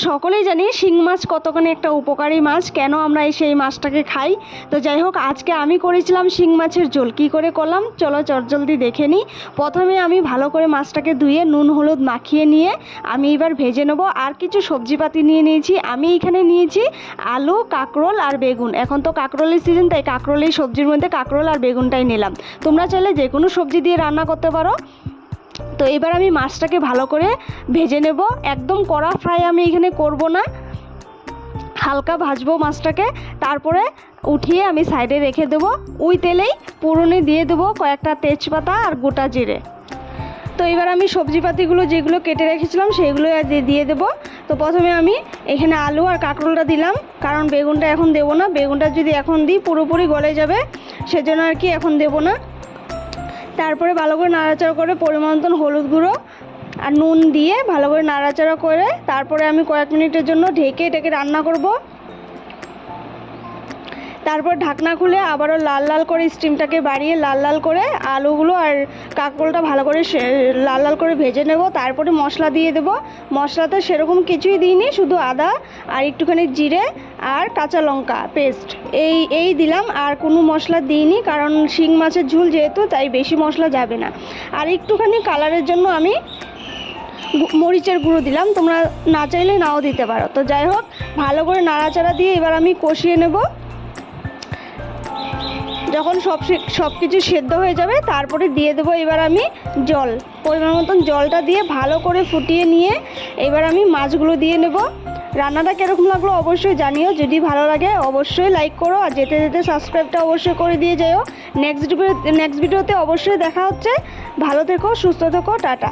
সকলেই জানি শিং মাছ কতখানি একটা উপকারী মাছ, কেন আমরা সেই মাছটাকে খাই। তো যাই হোক, আজকে আমি করেছিলাম শিং মাছের ঝোল। কী করে করলাম চলো চটজলদি দেখে নিই। প্রথমে আমি ভালো করে মাছটাকে ধুয়ে নুন হলুদ মাখিয়ে নিয়ে আমি এবার ভেজে নেব। আর কিছু সবজিপাতি নিয়ে নিয়েছি। আমি এখানে নিয়েছি আলু, কাঁকরোল আর বেগুন। এখন তো কাঁকরোলের সিজন, তাই কাঁকরোলের সবজির মধ্যে কাঁকরোল আর বেগুনটাই নিলাম। তোমরা চাইলে যে কোনো সবজি দিয়ে রান্না করতে পারো। তো এবার আমি মাছটাকে ভালো করে ভেজে নেব। একদম কড়া ফ্রাই আমি এখানে করব না, হালকা ভাজবো মাছটাকে। তারপরে উঠিয়ে আমি সাইডে রেখে দেবো। ওই তেলেই পুরনে দিয়ে দেবো কয়েকটা তেজপাতা আর গোটা জিরে। তো এবার আমি সবজিপাতিগুলো যেগুলো কেটে রেখেছিলাম সেইগুলো দিয়ে দেবো। তো প্রথমে আমি এখানে আলু আর কাঁকরোলটা দিলাম, কারণ বেগুনটা এখন দেবো না। বেগুনটা যদি এখন দিই পুরোপুরি গলে যাবে, সেজন্য আর কি এখন দেবো না। তারপরে ভালো করে নাড়াচাড়া করে পরিমাণ মতন হলুদ গুঁড়ো আর নুন দিয়ে ভালো করে নাড়াচাড়া করে তারপরে আমি কয়েক মিনিটের জন্য ঢেকে রান্না করব। তারপর ঢাকনা খুলে আবারও লাল লাল করে স্টিমটাকে বাড়িয়ে লাল লাল করে আলুগুলো আর কাঁকরোলটা ভালো করে লাল লাল করে ভেজে নেব। তারপরে মশলা দিয়ে দেব। মশলাতে সেরকম কিছুই দিইনি, শুধু আদা আর একটুখানি জিরে আর কাঁচা লঙ্কা পেস্ট এই দিলাম। আর কোনো মশলা দিইনি, কারণ শিং মাছের ঝোল যেহেতু, তাই বেশি মশলা যাবে না। আর একটুখানি কালারের জন্য আমি মরিচের গুঁড়ো দিলাম, তোমরা না চাইলে নাও দিতে পারো। তো যাই হোক, ভালো করে নাড়াচাড়া দিয়ে এবার আমি কষিয়ে নেব। যখন সব কিছু সেদ্ধ হয়ে যাবে তারপরে দিয়ে দেবো এবার আমি জল, পরিমাণ মতন জলটা দিয়ে ভালো করে ফুটিয়ে নিয়ে এবার আমি মাছগুলো দিয়ে নেব। রান্নাটা কীরকম লাগলো অবশ্যই জানিও। যদি ভালো লাগে অবশ্যই লাইক করো, আর যেতে যেতে সাবস্ক্রাইবটা অবশ্যই করে দিয়ে যাও। নেক্সট ভিডিওতে অবশ্যই দেখা হচ্ছে। ভালো থেকো, সুস্থ থেকো, টাটা।